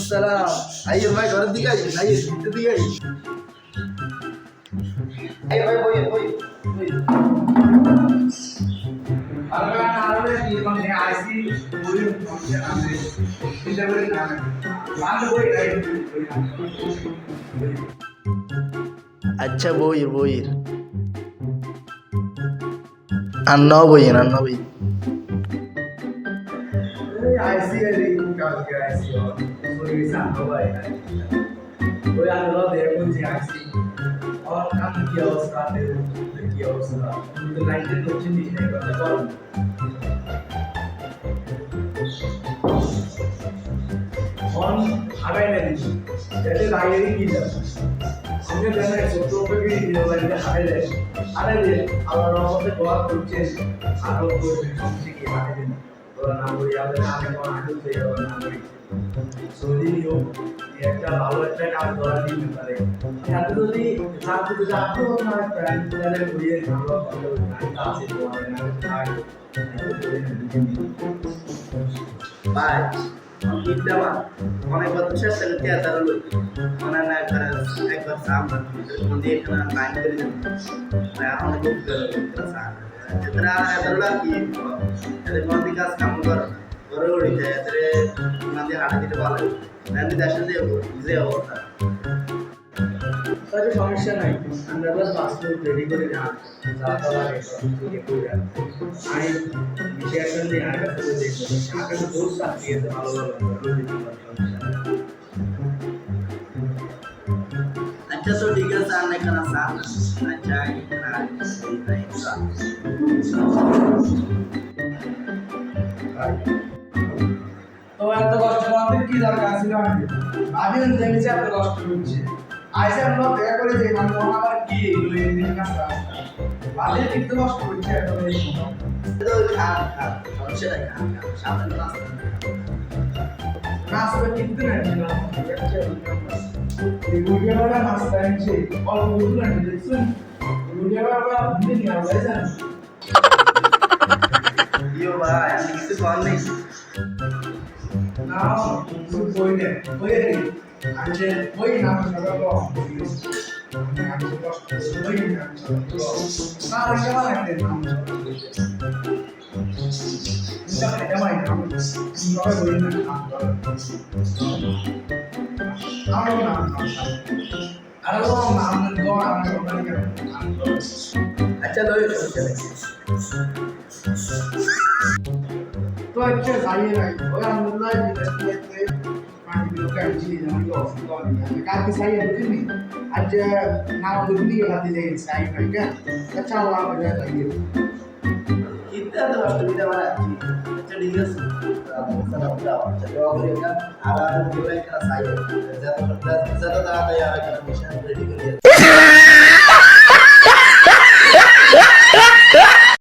সালাম। আইয়ের ভাই ঘরের দিকে আইয়েন, আইয়ের ভিতর দিকে আইয়েন। আইয়ের ভাই বইয়েন, বইয়েন, বইয়েন। আচ্ছা বইয়ের বইয়ের আন্নাও বইয়েন, আন্না বইয়েন। आईसी है लेकिन क्या क्या आईसी और कोई ऐसा होगा है कोई आंदोलन दे मुझे आईसी और काम किया उसका किया उसका तो लाइट तो चीज नहीं है मतलब और आगे नहीं जैसे लाइट की जब हमने जाना है तो पे भी लाइट आगे दे और हम से बहुत कुछ आरोप को समझ के आगे देना নাম করি আমাদের আগে কোন আটক হয়ে যাবে নাম করি সৌদি নিয়োগ একটা ভালো একটা কাজ করা দিতে পারে এত যদি ছাত্র যদি আগ্রহ না প্রাণ তাদের ঘুরিয়ে ভালো ভালো আছে তোমাদের না ভাই ইদাবা অনেক বছর থেকে তারা লোক মানে না একবার সামনে মন্দির এখানে লাইন করে দেন অনেক লোক এতরা এতরা কি এদের মন্দির কাজ কাম কর করে ওড়ি যায় এতরে মন্দির হাঁটা দিতে ভালো নান্দি দেশে যে অবস্থা তাদের সমস্যা নাই আমরা বাস পাসপোর্ট রেডি করে না যাওয়া লাগে থেকে করে আই বিষয় করলে আর কাছে দেখো আগে তো বহুত সাথে আছে ভালো ভালো अच्छा तो ठीक है सर ने करना साथ अच्छा है তো এত কষ্ট আমাদের কি দরকার ছিল আগে জেনেছি এত কষ্ট হচ্ছে আইসা আমরা দেখা করে যে মানে আমার কি এগুলো এদিন কাজটা বাদে কিন্তু কষ্ট হচ্ছে এত বেশি तो खान खान समझे ना खान खान सामने নাস্তা কিন্তু না না এই ভিডিওটা নাস্তা এনেছে অল্প বুঝু না দেখছেন ভিডিওটা ভিডিও নিয়ে আসেন यो भाई किसी कॉल नहीं না কিছু বই নেই বই নেই আজকে বই না সবাই বল আমি কষ্ট বই না না কেমন লাগছে না কেমন সবাই বই না अच्छा लो ये चले तो अच्छा चाहिए भाई और हम लोग ना ये पानी भी लोग अच्छी है हम लोग तो नहीं कार की चाहिए बुझी नहीं आज नाम दुगनी के खाते ले चाहिए भाई क्या अच्छा हुआ मुझे चाहिए कितना तो असुविधा वाला अच्छा ठीक है sana udah jadi mereka ada juga yang kena saya jadi ada ya karena bisa ready